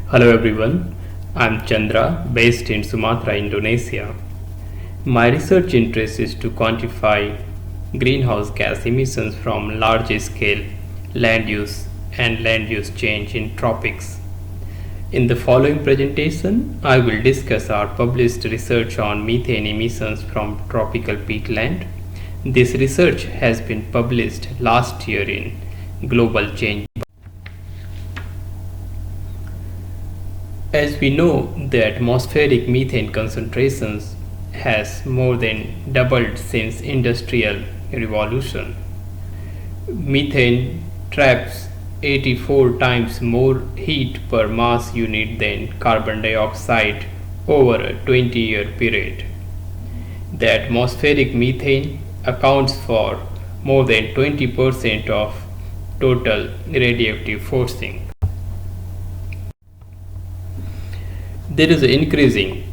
Hello everyone, I'm Chandra based in Sumatra, Indonesia. My research interest is to quantify greenhouse gas emissions from large scale land use and land use change in tropics. In the following presentation, I will discuss our published research on methane emissions from tropical peatland. This research has been published last year in Global Change. As we know, the atmospheric methane concentrations has more than doubled since industrial revolution. Methane traps 84 times more heat per mass unit than carbon dioxide over a 20-year period. The atmospheric methane accounts for more than 20% of total radioactive forcing. There is an increasing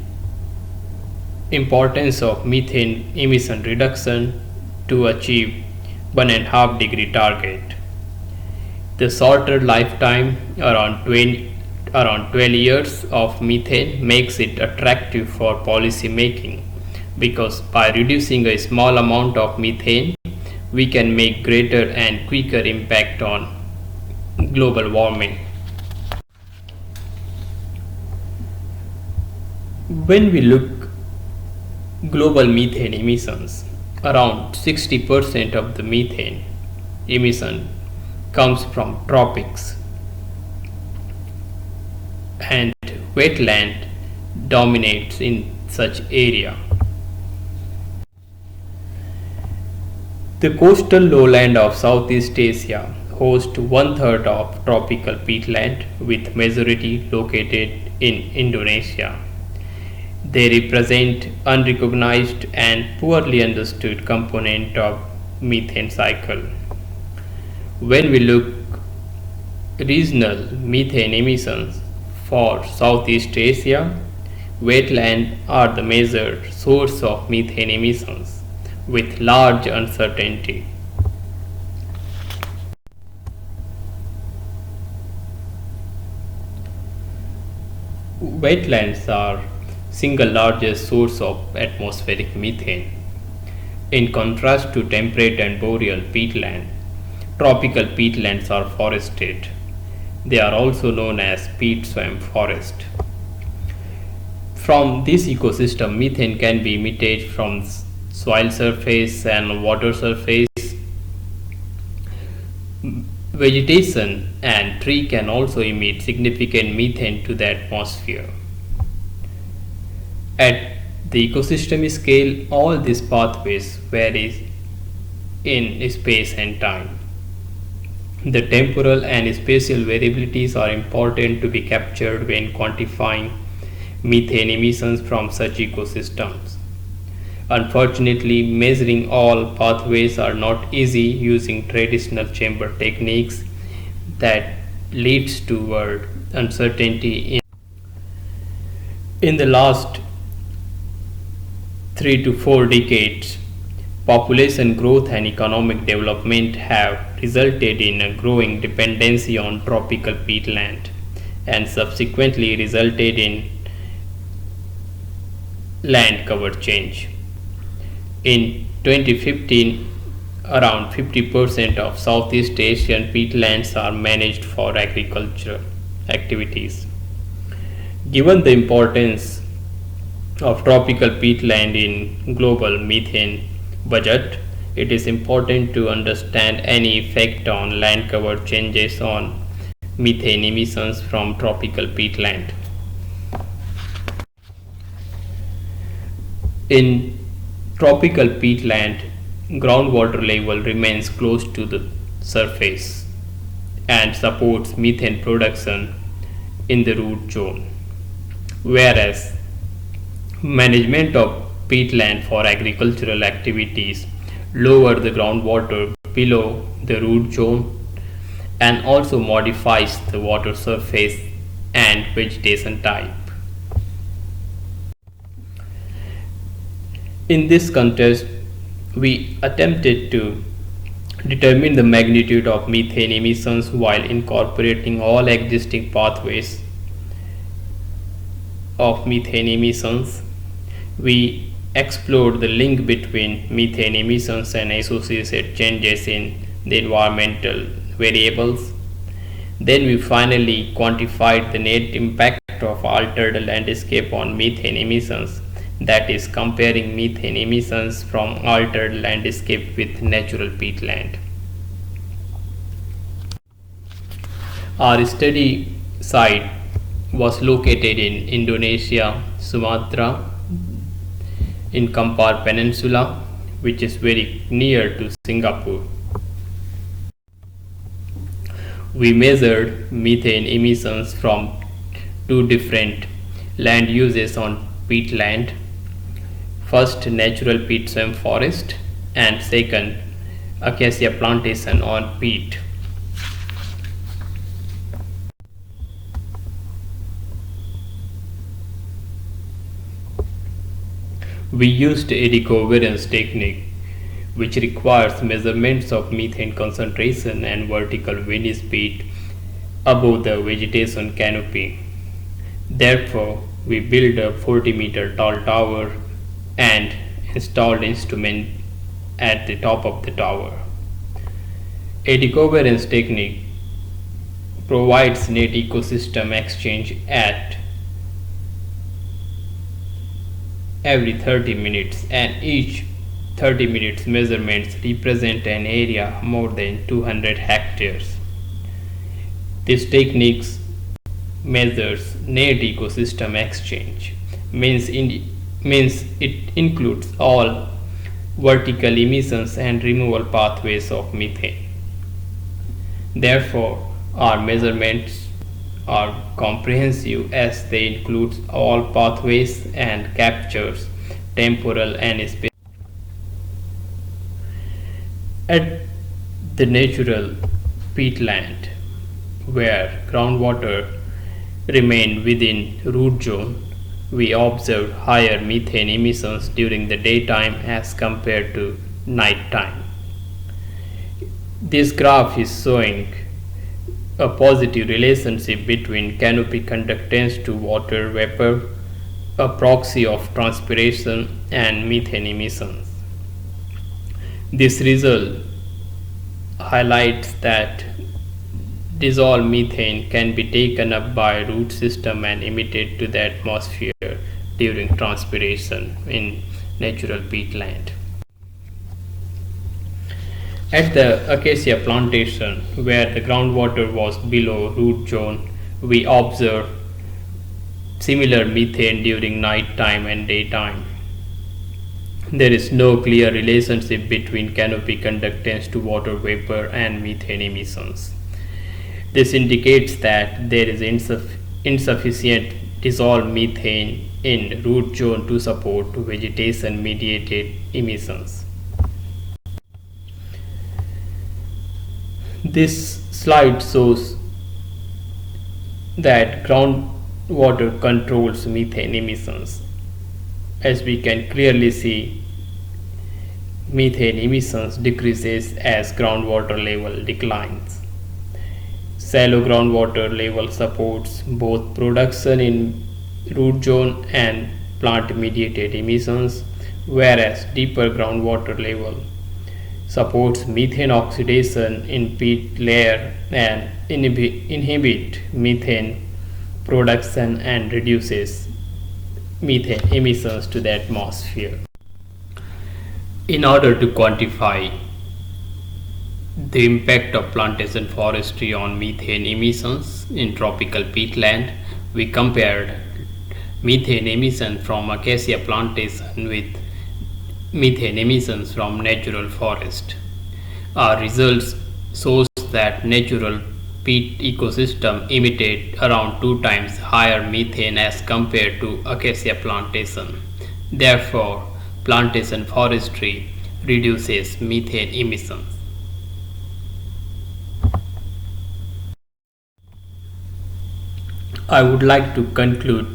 importance of methane emission reduction to achieve 1.5 degree target. The shorter lifetime, around 12 years of methane, makes it attractive for policy making because by reducing a small amount of methane, we can make greater and quicker impact on global warming. When we look global methane emissions, around 60% of the methane emission comes from tropics and wetland dominates in such area. The coastal lowland of Southeast Asia hosts one-third of tropical peatland with majority located in Indonesia. They represent unrecognized and poorly understood component of methane cycle. When we look regional methane emissions for Southeast Asia, wetlands are the major source of methane emissions with large uncertainty. Wetlands are single largest source of atmospheric methane. In contrast to temperate and boreal peatland, tropical peatlands are forested. They are also known as peat swamp forest. From this ecosystem, methane can be emitted from soil surface and water surface. Vegetation and tree can also emit significant methane to the atmosphere. At the ecosystem scale, all these pathways vary in space and time. The temporal and spatial variabilities are important to be captured when quantifying methane emissions from such ecosystems. Unfortunately, measuring all pathways are not easy using traditional chamber techniques that leads toward uncertainty. In the last 3 to 4 decades, population growth and economic development have resulted in a growing dependency on tropical peatland and subsequently resulted in land cover change. In 2015, around 50% of Southeast Asian peatlands are managed for agricultural activities. Given the importance of tropical peatland in global methane budget, it is important to understand any effect on land cover changes on methane emissions from tropical peatland. In tropical peatland, groundwater level remains close to the surface and supports methane production in the root zone, whereas management of peatland for agricultural activities lower the groundwater below the root zone and also modifies the water surface and vegetation type. In this context, we attempted to determine the magnitude of methane emissions while incorporating all existing pathways of methane emissions. We explored the link between methane emissions and associated changes in the environmental variables. Then we finally quantified the net impact of altered landscape on methane emissions, that is, comparing methane emissions from altered landscape with natural peatland. Our study site was located in Indonesia, Sumatra, in Kampar Peninsula, which is very near to Singapore. We measured methane emissions from two different land uses on peatland. First, natural peat swamp forest, and second, acacia plantation on peat. We used a decovariance technique, which requires measurements of methane concentration and vertical wind speed above the vegetation canopy. Therefore, we built a 40-meter tall tower and installed instruments at the top of the tower. A decovariance technique provides net ecosystem exchange at every 30 minutes, and each 30 minutes measurements represent an area more than 200 hectares. This technique measures net ecosystem exchange, means it includes all vertical emissions and removal pathways of methane. Therefore, our measurements are comprehensive as they include all pathways and captures temporal and spatial. At the natural peatland, where groundwater remained within root zone, we observed higher methane emissions during the daytime as compared to nighttime. This graph is showing a positive relationship between canopy conductance to water vapor, a proxy of transpiration, and methane emissions. This result highlights that dissolved methane can be taken up by root system and emitted to the atmosphere during transpiration in natural peatland. At the acacia plantation, where the groundwater was below root zone, we observed similar methane during night time and daytime. There is no clear relationship between canopy conductance to water vapor and methane emissions. This indicates that there is insufficient dissolved methane in root zone to support vegetation mediated emissions. This slide shows that groundwater controls methane emissions. As we can clearly see, methane emissions decreases as groundwater level declines. Shallow groundwater level supports both production in root zone and plant mediated emissions, whereas deeper groundwater level supports methane oxidation in peat layer and inhibit methane production and reduces methane emissions to the atmosphere. In order to quantify the impact of plantation forestry on methane emissions in tropical peatland, we compared methane emission from acacia plantation with methane emissions from natural forest. Our results shows that natural peat ecosystem emitted around 2 times higher methane as compared to acacia plantation. Therefore, plantation forestry reduces methane emissions. I would like to conclude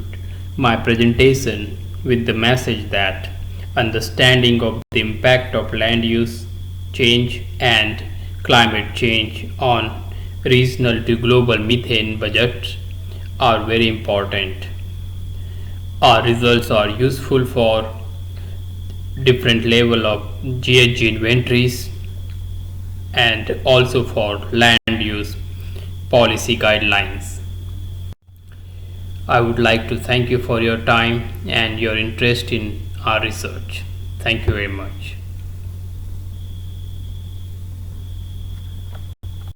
my presentation with the message that understanding of the impact of land use change and climate change on regional to global methane budgets are very important. Our results are useful for different level of GHG inventories and also for land use policy guidelines. I would like to thank you for your time and your interest in our research. Thank you very much.